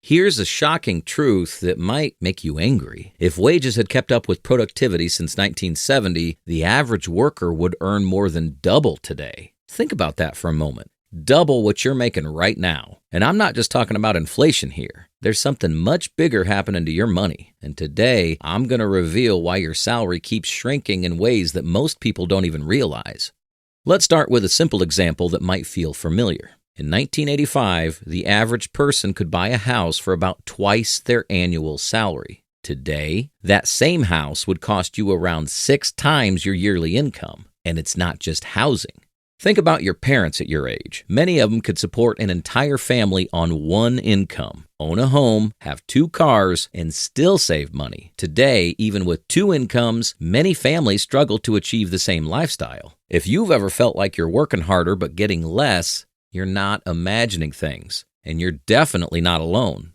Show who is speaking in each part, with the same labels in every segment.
Speaker 1: Here's a shocking truth that might make you angry. If wages had kept up with productivity since 1970, the average worker would earn more than double today. Think about that for a moment. Double what you're making right now. And I'm not just talking about inflation here. There's something much bigger happening to your money. And today, I'm going to reveal why your salary keeps shrinking in ways that most people don't even realize. Let's start with a simple example that might feel familiar. In 1985, the average person could buy a house for about twice their annual salary. Today, that same house would cost you around 6 times your yearly income. And it's not just housing. Think about your parents at your age. Many of them could support an entire family on one income, own a home, have 2 cars, and still save money. Today, even with 2 incomes, many families struggle to achieve the same lifestyle. If you've ever felt like you're working harder but getting less, you're not imagining things, and you're definitely not alone.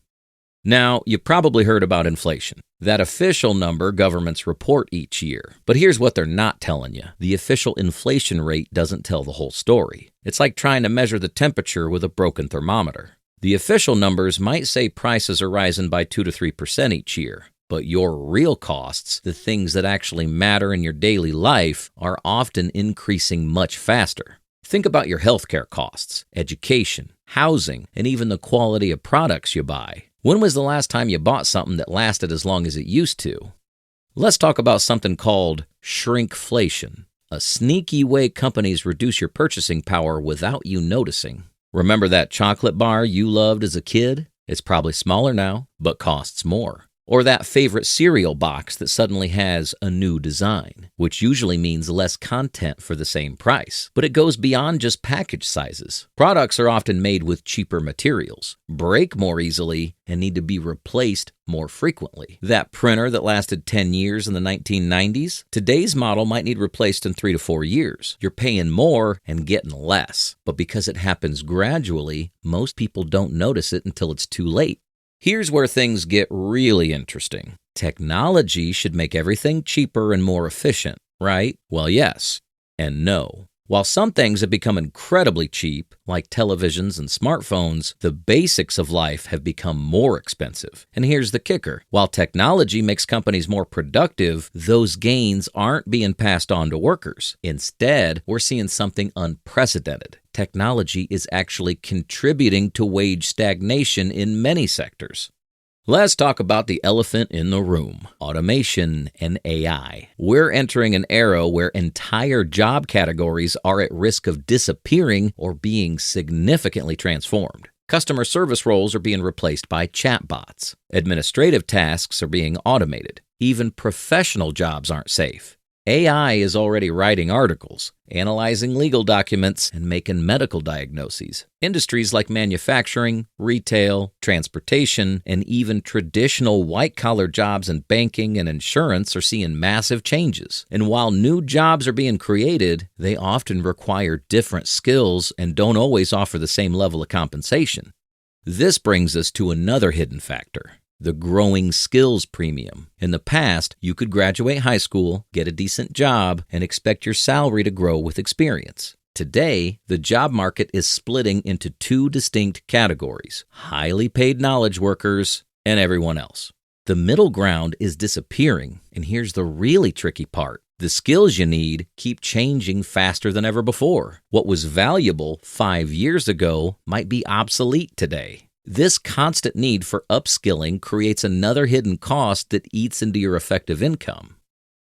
Speaker 1: Now, you probably heard about inflation, that official number governments report each year. But here's what they're not telling you. The official inflation rate doesn't tell the whole story. It's like trying to measure the temperature with a broken thermometer. The official numbers might say prices are rising by 2 to 3% each year. But your real costs, the things that actually matter in your daily life, are often increasing much faster. Think about your healthcare costs, education, housing, and even the quality of products you buy. When was the last time you bought something that lasted as long as it used to? Let's talk about something called shrinkflation, a sneaky way companies reduce your purchasing power without you noticing. Remember that chocolate bar you loved as a kid? It's probably smaller now, but costs more. Or that favorite cereal box that suddenly has a new design, which usually means less content for the same price. But it goes beyond just package sizes. Products are often made with cheaper materials, break more easily, and need to be replaced more frequently. That printer that lasted 10 years in the 1990s, today's model might need replaced in 3 to 4 years. You're paying more and getting less. But because it happens gradually, most people don't notice it until it's too late. Here's where things get really interesting. Technology should make everything cheaper and more efficient, right? Well, yes and no. While some things have become incredibly cheap, like televisions and smartphones, the basics of life have become more expensive. And here's the kicker. While technology makes companies more productive, those gains aren't being passed on to workers. Instead, we're seeing something unprecedented. Technology is actually contributing to wage stagnation in many sectors. Let's talk about the elephant in the room, automation and AI. We're entering an era where entire job categories are at risk of disappearing or being significantly transformed. Customer service roles are being replaced by chatbots. Administrative tasks are being automated. Even professional jobs aren't safe. AI is already writing articles, analyzing legal documents, and making medical diagnoses. Industries like manufacturing, retail, transportation, and even traditional white-collar jobs in banking and insurance are seeing massive changes. And while new jobs are being created, they often require different skills and don't always offer the same level of compensation. This brings us to another hidden factor. The growing skills premium. In the past, you could graduate high school, get a decent job, and expect your salary to grow with experience. Today, the job market is splitting into 2 distinct categories: highly paid knowledge workers and everyone else. The middle ground is disappearing, and here's the really tricky part. The skills you need keep changing faster than ever before. What was valuable 5 years ago might be obsolete today. This constant need for upskilling creates another hidden cost that eats into your effective income.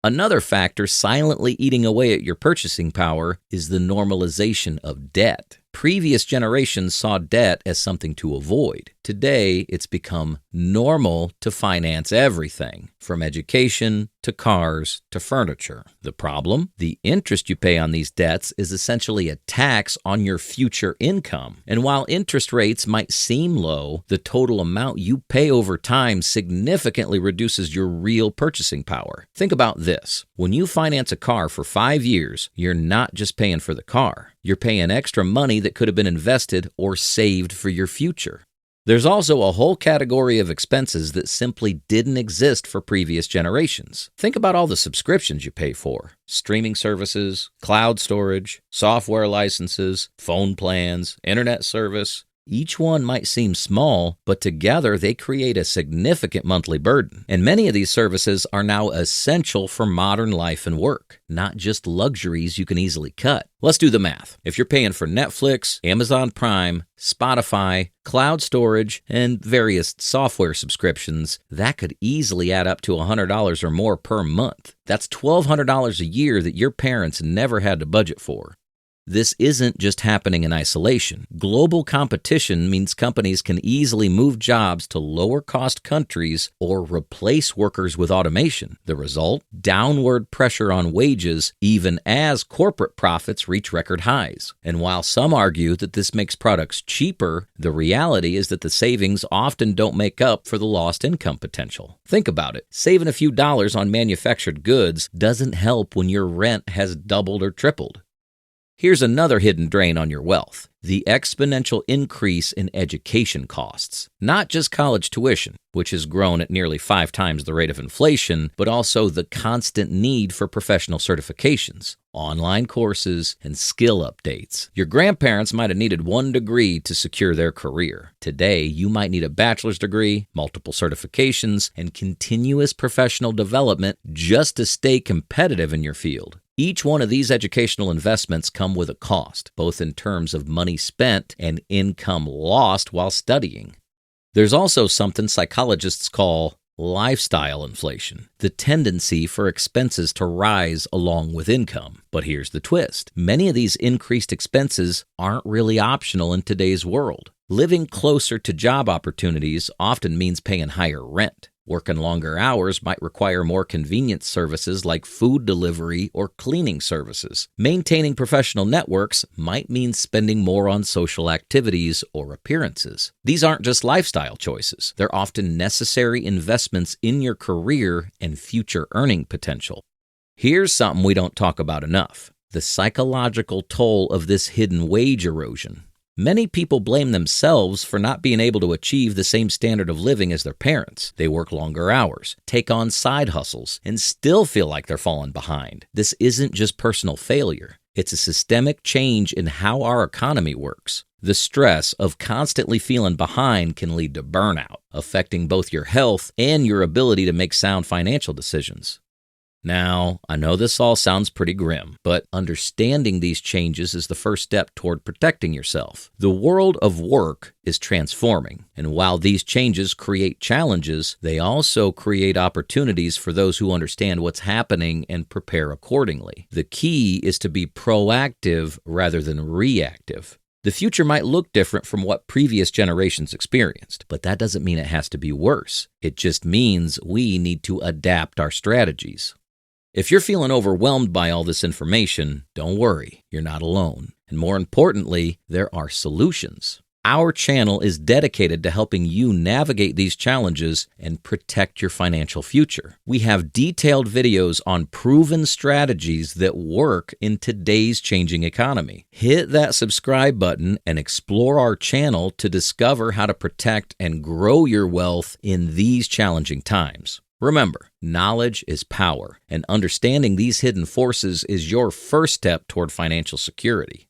Speaker 1: Another factor silently eating away at your purchasing power is the normalization of debt. Previous generations saw debt as something to avoid. Today, it's become normal to finance everything, from education to cars to furniture. The problem? The interest you pay on these debts is essentially a tax on your future income. And while interest rates might seem low, the total amount you pay over time significantly reduces your real purchasing power. Think about this. When you finance a car for 5 years, you're not just paying for the car. You're paying extra money that could have been invested or saved for your future. There's also a whole category of expenses that simply didn't exist for previous generations. Think about all the subscriptions you pay for: streaming services, cloud storage, software licenses, phone plans, internet service. Each one might seem small, but together they create a significant monthly burden. And many of these services are now essential for modern life and work, not just luxuries you can easily cut. Let's do the math. If you're paying for Netflix, Amazon Prime, Spotify, cloud storage, and various software subscriptions, that could easily add up to $100 or more per month. That's $1,200 a year that your parents never had to budget for. This isn't just happening in isolation. Global competition means companies can easily move jobs to lower-cost countries or replace workers with automation. The result? Downward pressure on wages, even as corporate profits reach record highs. And while some argue that this makes products cheaper, the reality is that the savings often don't make up for the lost income potential. Think about it. Saving a few dollars on manufactured goods doesn't help when your rent has doubled or tripled. Here's another hidden drain on your wealth: the exponential increase in education costs. Not just college tuition, which has grown at nearly 5 times the rate of inflation, but also the constant need for professional certifications, online courses, and skill updates. Your grandparents might have needed 1 degree to secure their career. Today, you might need a bachelor's degree, multiple certifications, and continuous professional development just to stay competitive in your field. Each one of these educational investments come with a cost, both in terms of money spent and income lost while studying. There's also something psychologists call lifestyle inflation, the tendency for expenses to rise along with income. But here's the twist: many of these increased expenses aren't really optional in today's world. Living closer to job opportunities often means paying higher rent. Working longer hours might require more convenience services like food delivery or cleaning services. Maintaining professional networks might mean spending more on social activities or appearances. These aren't just lifestyle choices. They're often necessary investments in your career and future earning potential. Here's something we don't talk about enough: the psychological toll of this hidden wage erosion. Many people blame themselves for not being able to achieve the same standard of living as their parents. They work longer hours, take on side hustles, and still feel like they're falling behind. This isn't just personal failure. It's a systemic change in how our economy works. The stress of constantly feeling behind can lead to burnout, affecting both your health and your ability to make sound financial decisions. Now, I know this all sounds pretty grim, but understanding these changes is the first step toward protecting yourself. The world of work is transforming, and while these changes create challenges, they also create opportunities for those who understand what's happening and prepare accordingly. The key is to be proactive rather than reactive. The future might look different from what previous generations experienced, but that doesn't mean it has to be worse. It just means we need to adapt our strategies. If you're feeling overwhelmed by all this information, don't worry, you're not alone. And more importantly, there are solutions. Our channel is dedicated to helping you navigate these challenges and protect your financial future. We have detailed videos on proven strategies that work in today's changing economy. Hit that subscribe button and explore our channel to discover how to protect and grow your wealth in these challenging times. Remember, knowledge is power, and understanding these hidden forces is your first step toward financial security.